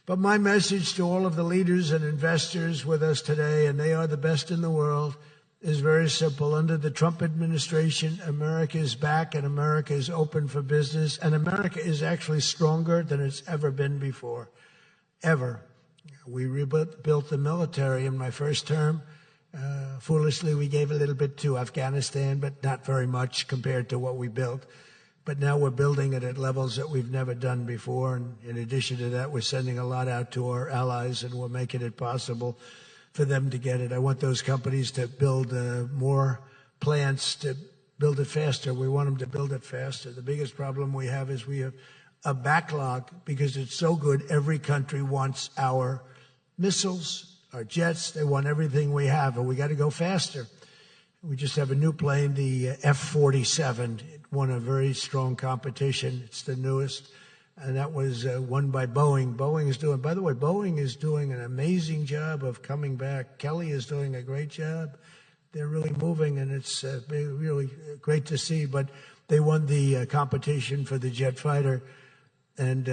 But my message to all of the leaders and investors with us today, and they are the best in the world, is very simple. Under the Trump administration, America is back and America is open for business. And America is actually stronger than it's ever been before, ever. We rebuilt the military in my first term. Foolishly, we gave a little bit to Afghanistan, but not very much compared to what we built. But now we're building it at levels that we've never done before. And in addition to that, we're sending a lot out to our allies, and we're making it possible for them to get it. I want those companies to build more plants, to build it faster. We want them to build it faster. The biggest problem we have is we have a backlog because it's so good. Every country wants our missiles, our jets. They want everything we have, and we got to go faster. We just have a new plane, the F-47. It won a very strong competition. It's the newest, and that was won by Boeing. By the way, Boeing is doing an amazing job of coming back. Kelly is doing a great job. They're really moving, and it's really great to see. But they won the competition for the jet fighter, and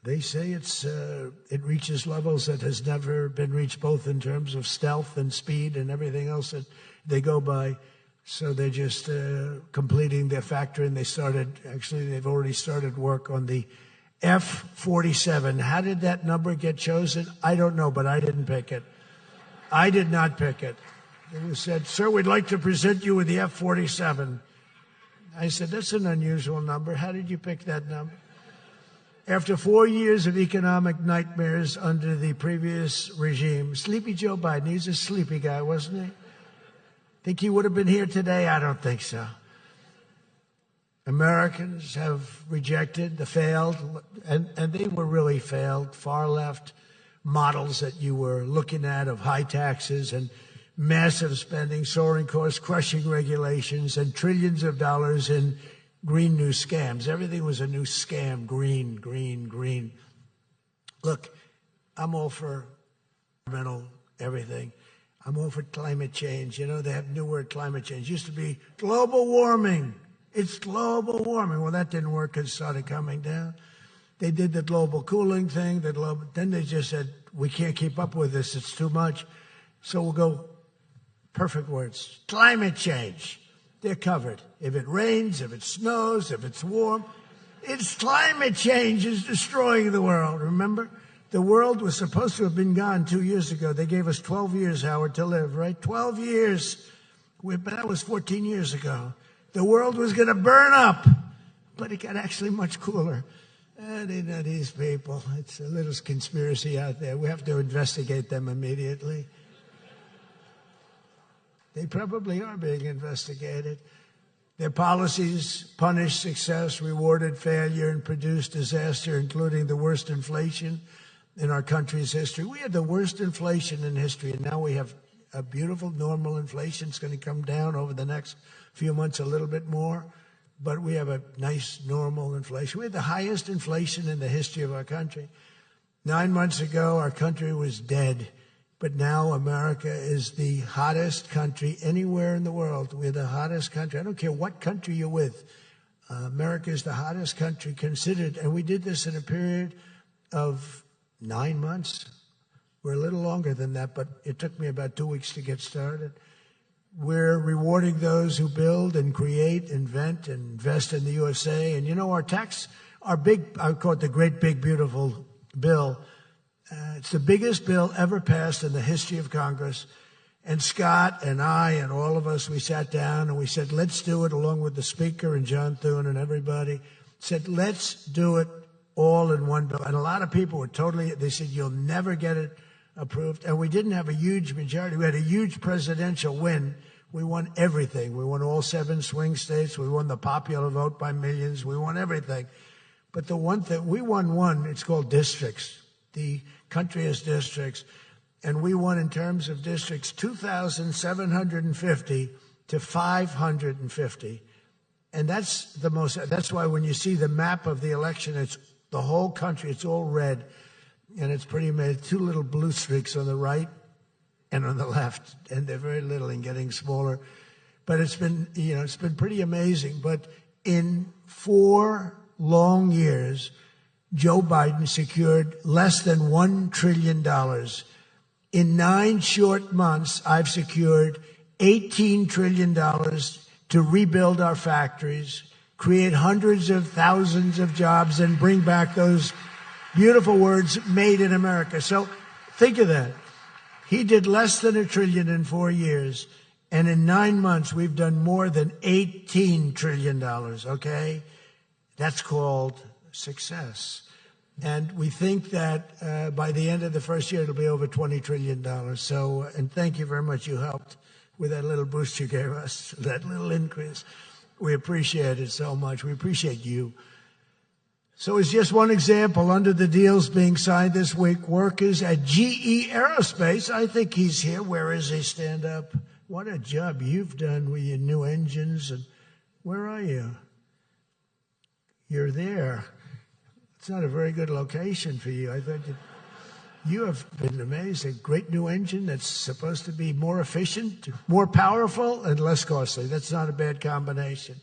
they say it reaches levels that has never been reached, both in terms of stealth and speed and everything else that they go by. So they're just completing their factory, and they've already started work on the F-47. How did that number get chosen? I don't know, but I didn't pick it. I did not pick it. It was said, "Sir, we'd like to present you with the F-47. I said, "That's an unusual number. How did you pick that number?" After 4 years of economic nightmares under the previous regime, sleepy Joe Biden, he's a sleepy guy, wasn't he? Think he would have been here today? I don't think so. Americans have rejected the failed, and they were really failed, far left models that you were looking at of high taxes and massive spending, soaring costs, crushing regulations, and trillions of dollars in green new scams. Everything was a new scam. Green, green, green. Look, I'm all for environmental everything. I'm all for climate change. You know, they have a new word, climate change. It used to be global warming. It's global warming. Well, that didn't work. It started coming down. They did the global cooling thing. Then they just said, we can't keep up with this. It's too much. So we'll go, perfect words, climate change. They're covered. If it rains, if it snows, if it's warm, it's climate change is destroying the world. Remember? The world was supposed to have been gone 2 years ago. They gave us 12 years, Howard, to live, right? 12 years. That was 14 years ago. The world was going to burn up, but it got actually much cooler. These people, it's a little conspiracy out there. We have to investigate them immediately. They probably are being investigated. Their policies punished success, rewarded failure, and produced disaster, including the worst inflation in our country's history. We had the worst inflation in history, and now we have a beautiful normal inflation. It's going to come down over the next few months a little bit more, but we have a nice normal inflation. We had the highest inflation in the history of our country. 9 months ago, our country was dead, but now America is the hottest country anywhere in the world. We're the hottest country. I don't care what country you're with. America is the hottest country considered, and we did this in a period of 9 months. We're a little longer than that, but it took me about 2 weeks to get started. We're rewarding those who build and create, invent, and invest in the USA. And you know, I call it the great, big, beautiful bill. It's the biggest bill ever passed in the history of Congress. And Scott and I and all of us, we sat down and we said, let's do it, along with the Speaker and John Thune and everybody, said, let's do it all in one bill. And a lot of people were they said, you'll never get it approved. And we didn't have a huge majority. We had a huge presidential win. We won everything. We won all 7 swing states. We won the popular vote by millions. We won everything. But the one thing, we won one, it's called districts. The country has districts. And we won in terms of districts 2,750 to 550. And that's why when you see the map of the election, it's the whole country, it's all red. And it's pretty amazing. 2 little blue streaks on the right and on the left. And they're very little and getting smaller. But it's been pretty amazing. But in 4 long years, Joe Biden secured less than $1 trillion. In 9 short months, I've secured $18 trillion to rebuild our factories, create hundreds of thousands of jobs, and bring back those beautiful words, made in America. So think of that. He did less than $1 trillion in 4 years. And in 9 months, we've done more than $18 trillion, okay? That's called success. And we think that by the end of the first year, it'll be over $20 trillion. So, and thank you very much. You helped with that little boost you gave us, that little increase. We appreciate it so much. We appreciate you. So it's just one example. Under the deals being signed this week, workers at GE Aerospace, I think he's here. Where is he? Stand up. What a job you've done with your new engines. And where are you? You're there. It's not a very good location for you. I thought you have been amazing. Great new engine that's supposed to be more efficient, more powerful, and less costly. That's not a bad combination.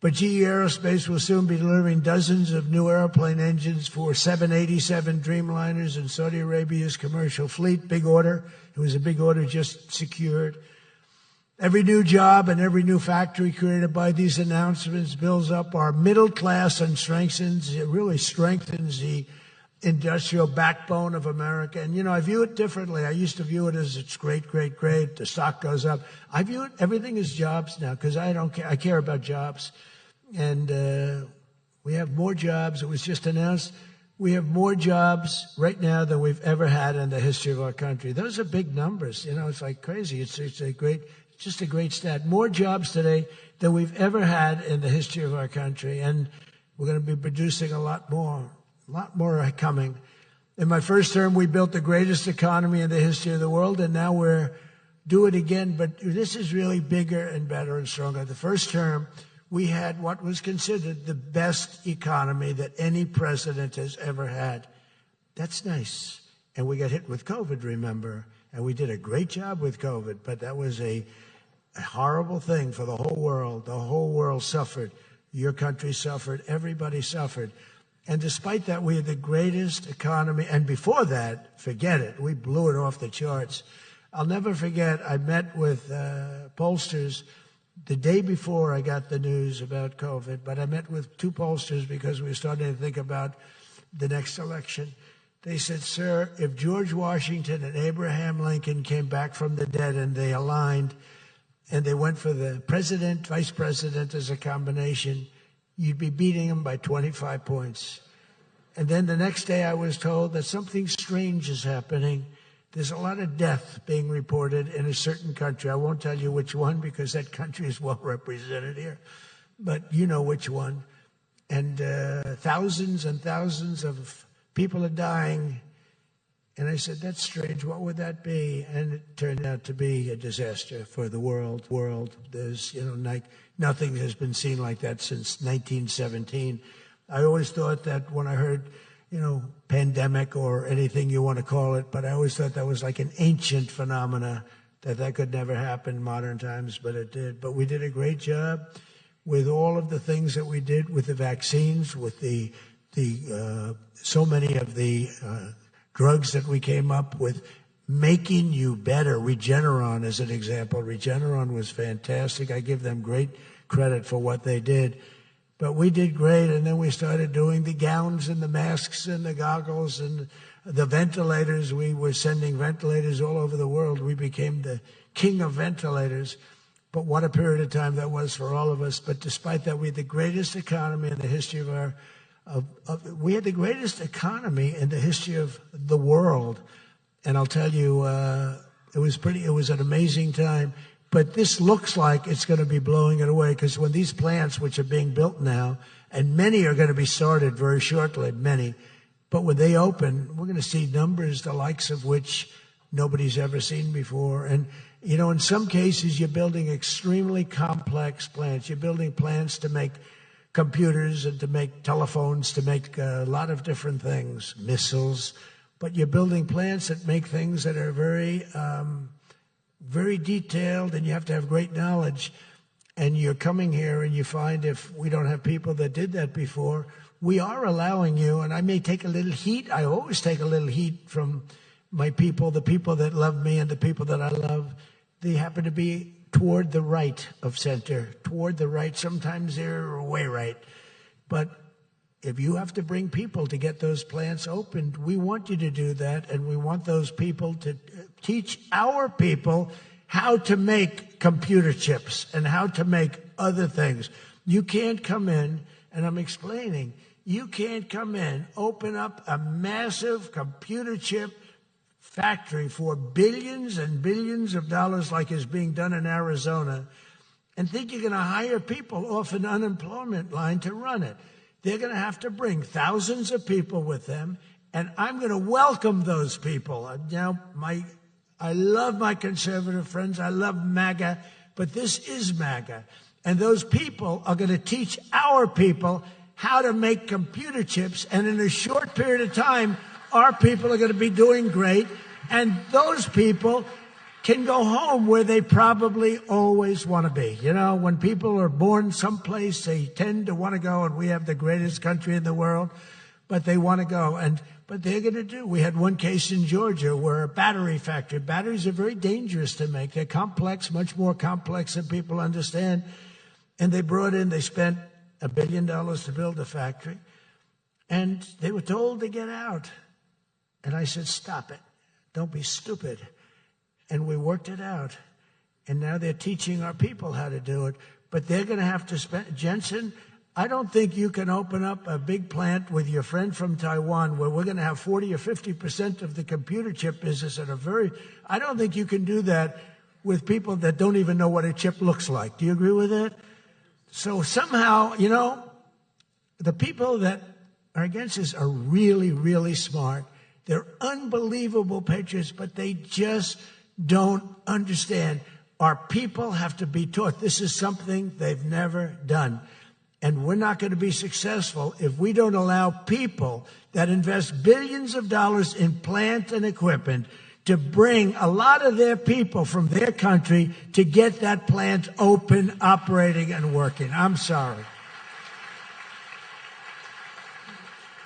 But GE Aerospace will soon be delivering dozens of new airplane engines for 787 Dreamliners in Saudi Arabia's commercial fleet. Big order. It was a big order just secured. Every new job and every new factory created by these announcements builds up our middle class and really strengthens the industrial backbone of America. And, you know, I view it differently. I used to view it as it's great, great, great. The stock goes up. I view it, everything is jobs now because I don't care. I care about jobs. And we have more jobs. It was just announced. We have more jobs right now than we've ever had in the history of our country. Those are big numbers. You know, it's like crazy. It's just a great stat. More jobs today than we've ever had in the history of our country. And we're going to be producing a lot more are coming. In my first term, we built the greatest economy in the history of the world, and now we're do it again. But this is really bigger and better and stronger. The first term, we had what was considered the best economy that any president has ever had. That's nice. And we got hit with COVID, remember? And we did a great job with COVID, but that was a horrible thing for the whole world. The whole world suffered. Your country suffered. Everybody suffered. And despite that, we had the greatest economy. And before that, forget it. We blew it off the charts. I'll never forget, I met with pollsters the day before I got the news about COVID, but I met with 2 pollsters because we were starting to think about the next election. They said, sir, if George Washington and Abraham Lincoln came back from the dead and they aligned and they went for the president, vice president as a combination, you'd be beating them by 25 points. And then the next day I was told that something strange is happening. There's a lot of death being reported in a certain country. I won't tell you which one because that country is well represented here, but you know which one. And thousands and thousands of people are dying. And I said, that's strange. What would that be? And it turned out to be a disaster for the world. There's, nothing has been seen like that since 1917. I always thought that when I heard, pandemic or anything you want to call it, but I always thought that was like an ancient phenomena, that could never happen in modern times, but it did. But we did a great job with all of the things that we did with the vaccines, with the so many of the drugs that we came up with, making you better. Regeneron is an example. Regeneron was fantastic. I give them great credit for what they did. But we did great, and then we started doing the gowns and the masks and the goggles and the ventilators. We were sending ventilators all over the world. We became the king of ventilators. But what a period of time that was for all of us. But despite that, we had the greatest economy in the history of we had the greatest economy in the history of the world. And I'll tell you, it was an amazing time. But this looks like it's going to be blowing it away, because when these plants, which are being built now, and many are going to be started very shortly, but when they open, we're going to see numbers the likes of which nobody's ever seen before. And, in some cases, you're building extremely complex plants. You're building plants to make computers and to make telephones, to make a lot of different things, missiles. But you're building plants that make things that are very very detailed, and you have to have great knowledge. And you're coming here and you find if we don't have people that did that before, we are allowing you, and I may take a little heat. I always take a little heat from my people, the people that love me and the people that I love. They happen to be toward the right of center, toward the right. Sometimes they're way right. But if you have to bring people to get those plants opened, we want you to do that, and we want those people to teach our people how to make computer chips and how to make other things. You can't come in, and I'm explaining, you can't come in, open up a massive computer chip factory for billions and billions of dollars like is being done in Arizona and think you're going to hire people off an unemployment line to run it. They're going to have to bring thousands of people with them, and I'm going to welcome those people. Now, I love my conservative friends. I love MAGA, but this is MAGA. And those people are going to teach our people how to make computer chips, and in a short period of time, our people are going to be doing great, and those people can go home where they probably always want to be. You know, when people are born someplace, they tend to want to go, and we have the greatest country in the world, but they want to go. But they're going to do. We had one case in Georgia where a battery factory, batteries are very dangerous to make. They're complex, much more complex than people understand. And they spent $1 billion to build a factory, and they were told to get out. And I said, stop it. Don't be stupid. And we worked it out. And now they're teaching our people how to do it. But they're going to have to spend, Jensen, I don't think you can open up a big plant with your friend from Taiwan where we're going to have 40 or 50% of the computer chip business I don't think you can do that with people that don't even know what a chip looks like. Do you agree with that? So somehow, you know, the people that are against this are really, really smart. They're unbelievable patriots, but they just don't understand. Our people have to be taught. This is something they've never done. And we're not going to be successful if we don't allow people that invest billions of dollars in plant and equipment to bring a lot of their people from their country to get that plant open, operating, and working. I'm sorry.